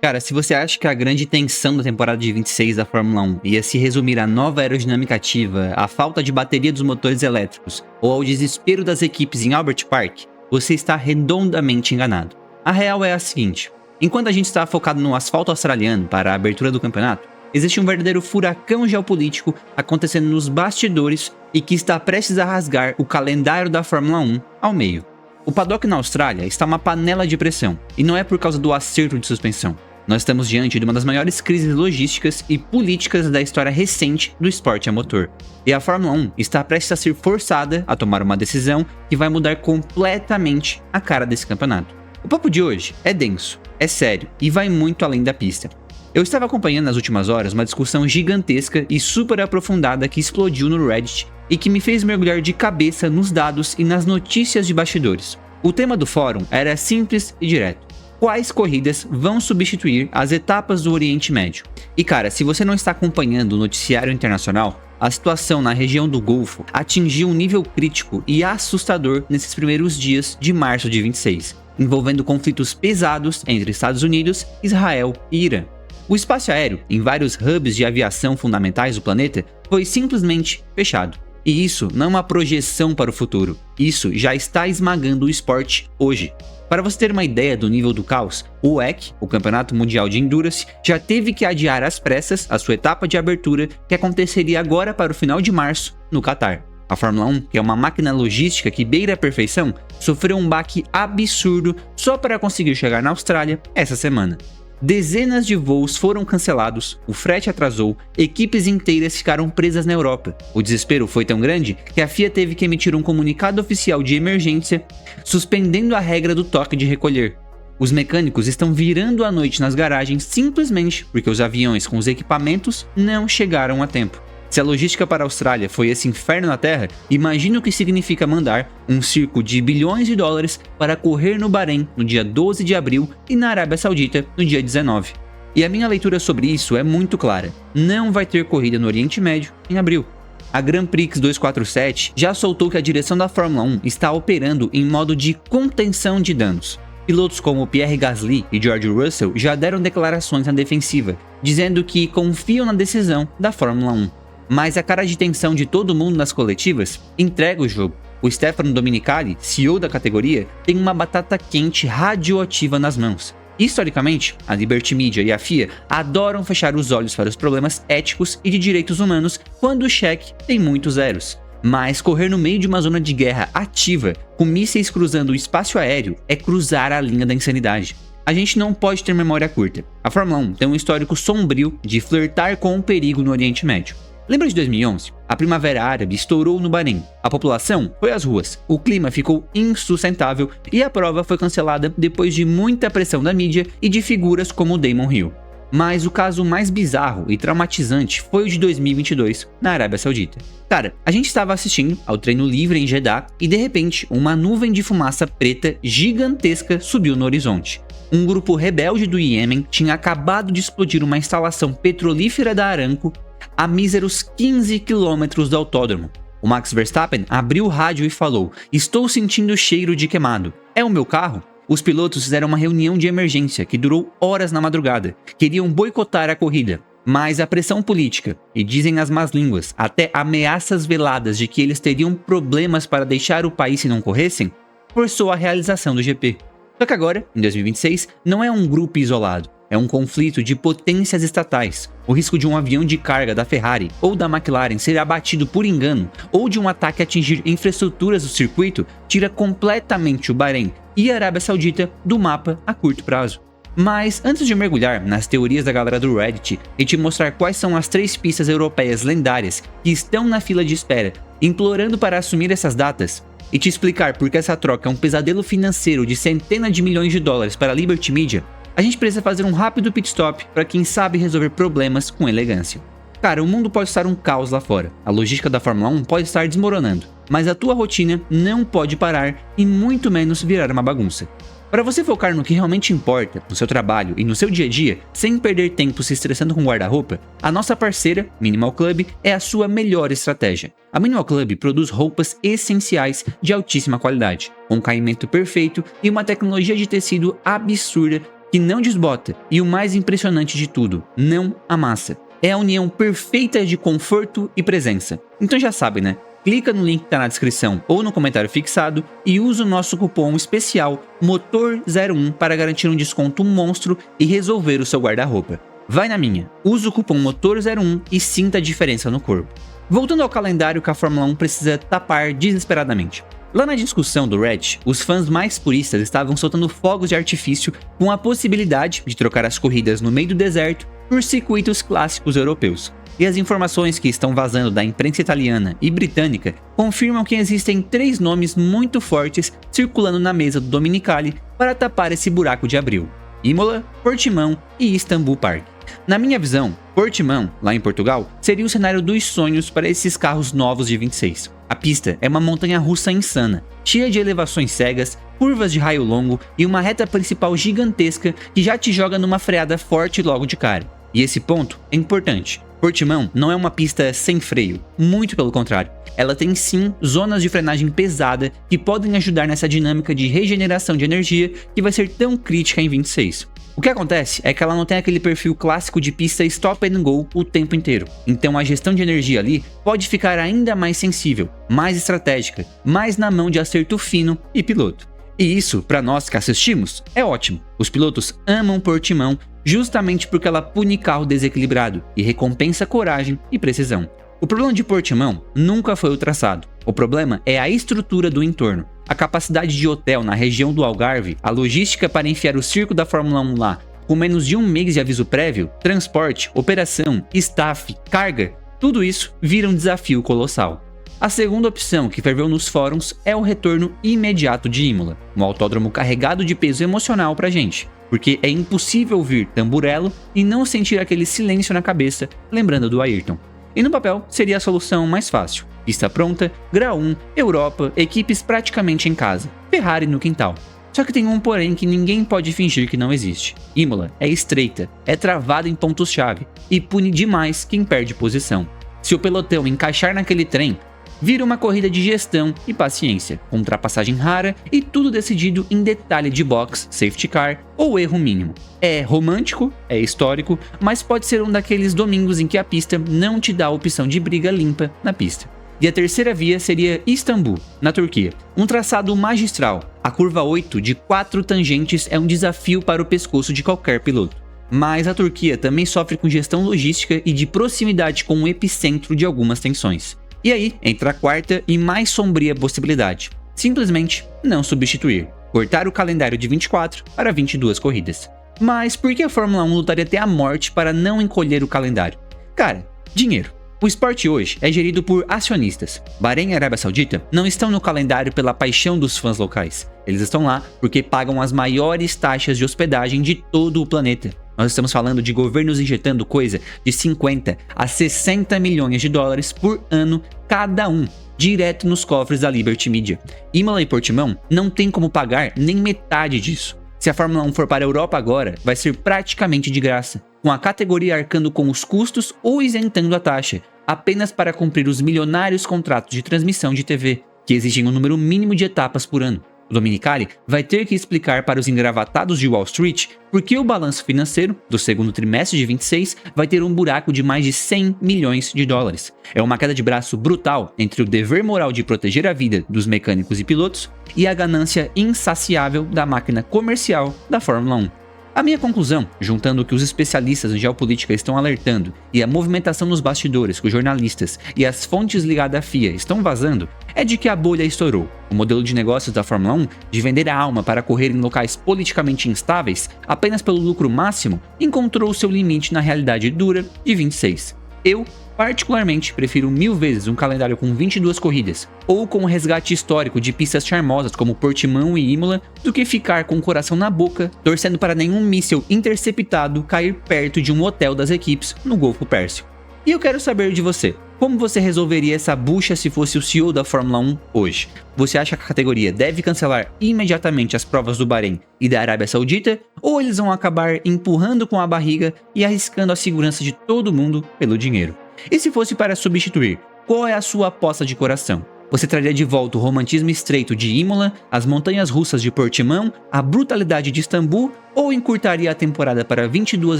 Cara, se você acha que a grande tensão da temporada de 26 da Fórmula 1 ia se resumir à nova aerodinâmica ativa, à falta de bateria dos motores elétricos ou ao desespero das equipes em Albert Park, você está redondamente enganado. A real é a seguinte: enquanto a gente está focado no asfalto australiano para a abertura do campeonato, existe um verdadeiro furacão geopolítico acontecendo nos bastidores e que está prestes a rasgar o calendário da Fórmula 1 ao meio. O paddock na Austrália está uma panela de pressão, e não é por causa do acerto de suspensão. Nós estamos diante de uma das maiores crises logísticas e políticas da história recente do esporte a motor. E a Fórmula 1 está prestes a ser forçada a tomar uma decisão que vai mudar completamente a cara desse campeonato. O papo de hoje é denso, é sério e vai muito além da pista. Eu estava acompanhando nas últimas horas uma discussão gigantesca e super aprofundada que explodiu no Reddit e que me fez mergulhar de cabeça nos dados e nas notícias de bastidores. O tema do fórum era simples e direto: quais corridas vão substituir as etapas do Oriente Médio? E cara, se você não está acompanhando o noticiário internacional, a situação na região do Golfo atingiu um nível crítico e assustador nesses primeiros dias de março de 26, envolvendo conflitos pesados entre Estados Unidos, Israel e Irã. O espaço aéreo, em vários hubs de aviação fundamentais do planeta, foi simplesmente fechado. E isso não é uma projeção para o futuro, isso já está esmagando o esporte hoje. Para você ter uma ideia do nível do caos, o WEC, o Campeonato Mundial de Endurance, já teve que adiar às pressas a sua etapa de abertura que aconteceria agora para o final de março, no Catar. A Fórmula 1, que é uma máquina logística que beira a perfeição, sofreu um baque absurdo só para conseguir chegar na Austrália essa semana. Dezenas de voos foram cancelados, o frete atrasou, equipes inteiras ficaram presas na Europa. O desespero foi tão grande que a FIA teve que emitir um comunicado oficial de emergência, suspendendo a regra do toque de recolher. Os mecânicos estão virando a noite nas garagens simplesmente porque os aviões com os equipamentos não chegaram a tempo. Se a logística para a Austrália foi esse inferno na Terra, imagine o que significa mandar um circo de bilhões de dólares para correr no Bahrein no dia 12 de abril e na Arábia Saudita no dia 19. E a minha leitura sobre isso é muito clara: não vai ter corrida no Oriente Médio em abril. A Grand Prix 247 já soltou que a direção da Fórmula 1 está operando em modo de contenção de danos. Pilotos como Pierre Gasly e George Russell já deram declarações na defensiva, dizendo que confiam na decisão da Fórmula 1. Mas a cara de tensão de todo mundo nas coletivas entrega o jogo. O Stefano Domenicali, CEO da categoria, tem uma batata quente radioativa nas mãos. Historicamente, a Liberty Media e a FIA adoram fechar os olhos para os problemas éticos e de direitos humanos quando o cheque tem muitos zeros. Mas correr no meio de uma zona de guerra ativa, com mísseis cruzando o espaço aéreo, é cruzar a linha da insanidade. A gente não pode ter memória curta. A Fórmula 1 tem um histórico sombrio de flertar com o perigo no Oriente Médio. Lembra de 2011? A Primavera Árabe estourou no Bahrein. A população foi às ruas, o clima ficou insustentável e a prova foi cancelada depois de muita pressão da mídia e de figuras como Damon Hill. Mas o caso mais bizarro e traumatizante foi o de 2022, na Arábia Saudita. Cara, a gente estava assistindo ao treino livre em Jeddah e de repente uma nuvem de fumaça preta gigantesca subiu no horizonte. Um grupo rebelde do Iêmen tinha acabado de explodir uma instalação petrolífera da Aramco a míseros 15 km do autódromo. O Max Verstappen abriu o rádio e falou: "Estou sentindo cheiro de queimado. É o meu carro?" Os pilotos fizeram uma reunião de emergência que durou horas na madrugada. Queriam boicotar a corrida, mas a pressão política, e dizem as más línguas, até ameaças veladas de que eles teriam problemas para deixar o país se não corressem, forçou a realização do GP. Só que agora, em 2026, não é um grupo isolado. É um conflito de potências estatais. O risco de um avião de carga da Ferrari ou da McLaren ser abatido por engano ou de um ataque atingir infraestruturas do circuito tira completamente o Bahrein e a Arábia Saudita do mapa a curto prazo. Mas antes de mergulhar nas teorias da galera do Reddit e te mostrar quais são as 3 pistas europeias lendárias que estão na fila de espera, implorando para assumir essas datas, e te explicar por que essa troca é um pesadelo financeiro de centenas de milhões de dólares para a Liberty Media, a gente precisa fazer um rápido pit stop para quem sabe resolver problemas com elegância. Cara, o mundo pode estar um caos lá fora, a logística da Fórmula 1 pode estar desmoronando, mas a tua rotina não pode parar e muito menos virar uma bagunça. Para você focar no que realmente importa, no seu trabalho e no seu dia a dia, sem perder tempo se estressando com guarda-roupa, a nossa parceira, Minimal Club, é a sua melhor estratégia. A Minimal Club produz roupas essenciais de altíssima qualidade, com um caimento perfeito e uma tecnologia de tecido absurda que não desbota e o mais impressionante de tudo, não amassa. É a união perfeita de conforto e presença. Então já sabe, né? Clica no link que tá na descrição ou no comentário fixado e usa o nosso cupom especial MOTOR01 para garantir um desconto monstro e resolver o seu guarda-roupa. Vai na minha, usa o cupom MOTOR01 e sinta a diferença no corpo. Voltando ao calendário que a Fórmula 1 precisa tapar desesperadamente. Lá na discussão do Reddit, os fãs mais puristas estavam soltando fogos de artifício com a possibilidade de trocar as corridas no meio do deserto por circuitos clássicos europeus. E as informações que estão vazando da imprensa italiana e britânica confirmam que existem 3 nomes muito fortes circulando na mesa do Dominicali para tapar esse buraco de abril: Imola, Portimão e Istanbul Park. Na minha visão, Portimão, lá em Portugal, seria o cenário dos sonhos para esses carros novos de 26. A pista é uma montanha-russa insana, cheia de elevações cegas, curvas de raio longo e uma reta principal gigantesca que já te joga numa freada forte logo de cara. E esse ponto é importante. Portimão não é uma pista sem freio, muito pelo contrário. Ela tem sim zonas de frenagem pesada que podem ajudar nessa dinâmica de regeneração de energia que vai ser tão crítica em 26. O que acontece é que ela não tem aquele perfil clássico de pista stop and go o tempo inteiro, então a gestão de energia ali pode ficar ainda mais sensível, mais estratégica, mais na mão de acerto fino e piloto. E isso, para nós que assistimos, é ótimo. Os pilotos amam Portimão justamente porque ela pune carro desequilibrado e recompensa coragem e precisão. O problema de Portimão nunca foi o traçado. O problema é a estrutura do entorno. A capacidade de hotel na região do Algarve, a logística para enfiar o circo da Fórmula 1 lá com menos de um mês de aviso prévio, transporte, operação, staff, carga, tudo isso vira um desafio colossal. A segunda opção que ferveu nos fóruns é o retorno imediato de Imola, um autódromo carregado de peso emocional pra gente, porque é impossível ouvir Tamburello e não sentir aquele silêncio na cabeça, lembrando do Ayrton. E no papel seria a solução mais fácil. Pista pronta, grau 1, Europa, equipes praticamente em casa, Ferrari no quintal. Só que tem um porém que ninguém pode fingir que não existe. Imola é estreita, é travada em pontos-chave e pune demais quem perde posição. Se o pelotão encaixar naquele trem, vira uma corrida de gestão e paciência, com ultrapassagem rara e tudo decidido em detalhe de box, safety car ou erro mínimo. É romântico, é histórico, mas pode ser um daqueles domingos em que a pista não te dá a opção de briga limpa na pista. E a terceira via seria Istambul, na Turquia. Um traçado magistral. A curva 8 de 4 tangentes é um desafio para o pescoço de qualquer piloto. Mas a Turquia também sofre com gestão logística e de proximidade com o epicentro de algumas tensões. E aí entra a quarta e mais sombria possibilidade: simplesmente não substituir, cortar o calendário de 24 para 22 corridas. Mas por que a Fórmula 1 lutaria até a morte para não encolher o calendário? Cara, dinheiro. O esporte hoje é gerido por acionistas. Bahrein e Arábia Saudita não estão no calendário pela paixão dos fãs locais. Eles estão lá porque pagam as maiores taxas de hospedagem de todo o planeta. Nós estamos falando de governos injetando coisa de 50 a 60 milhões de dólares por ano cada um, direto nos cofres da Liberty Media. Imola e Portimão não tem como pagar nem metade disso. Se a Fórmula 1 for para a Europa agora, vai ser praticamente de graça, com a categoria arcando com os custos ou isentando a taxa, apenas para cumprir os milionários contratos de transmissão de TV, que exigem um número mínimo de etapas por ano. O Dominicali vai ter que explicar para os engravatados de Wall Street por que o balanço financeiro do segundo trimestre de 26 vai ter um buraco de mais de 100 milhões de dólares. É uma queda de braço brutal entre o dever moral de proteger a vida dos mecânicos e pilotos e a ganância insaciável da máquina comercial da Fórmula 1. A minha conclusão, juntando o que os especialistas em geopolítica estão alertando e a movimentação nos bastidores que os jornalistas e as fontes ligadas à FIA estão vazando, é de que a bolha estourou. O modelo de negócios da Fórmula 1, de vender a alma para correr em locais politicamente instáveis apenas pelo lucro máximo, encontrou seu limite na realidade dura de 26. Eu, particularmente, prefiro 1000 vezes um calendário com 22 corridas, ou com um resgate histórico de pistas charmosas como Portimão e Imola, do que ficar com o coração na boca, torcendo para nenhum míssil interceptado cair perto de um hotel das equipes no Golfo Pérsico. E eu quero saber de você, como você resolveria essa bucha se fosse o CEO da Fórmula 1 hoje? Você acha que a categoria deve cancelar imediatamente as provas do Bahrein e da Arábia Saudita, ou eles vão acabar empurrando com a barriga e arriscando a segurança de todo mundo pelo dinheiro? E se fosse para substituir, qual é a sua aposta de coração? Você traria de volta o romantismo estreito de Imola, as montanhas russas de Portimão, a brutalidade de Istambul ou encurtaria a temporada para 22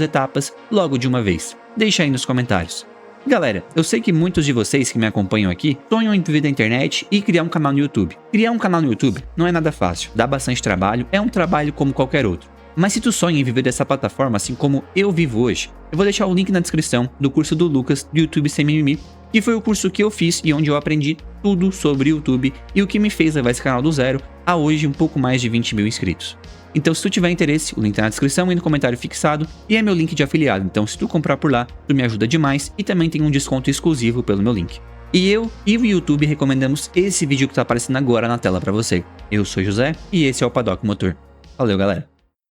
etapas logo de uma vez? Deixa aí nos comentários. Galera, eu sei que muitos de vocês que me acompanham aqui sonham em viver da internet e criar um canal no YouTube. Criar um canal no YouTube não é nada fácil, dá bastante trabalho, é um trabalho como qualquer outro. Mas se tu sonha em viver dessa plataforma assim como eu vivo hoje, eu vou deixar o link na descrição do curso do Lucas do YouTube Sem Mimimi, que foi o curso que eu fiz e onde eu aprendi tudo sobre YouTube e o que me fez levar esse canal do zero a hoje um pouco mais de 20 mil inscritos. Então se tu tiver interesse, o link tá na descrição e no comentário fixado, e é meu link de afiliado, então se tu comprar por lá, tu me ajuda demais e também tem um desconto exclusivo pelo meu link. E eu e o YouTube recomendamos esse vídeo que tá aparecendo agora na tela pra você. Eu sou José e esse é o Paddock Motor. Valeu, galera!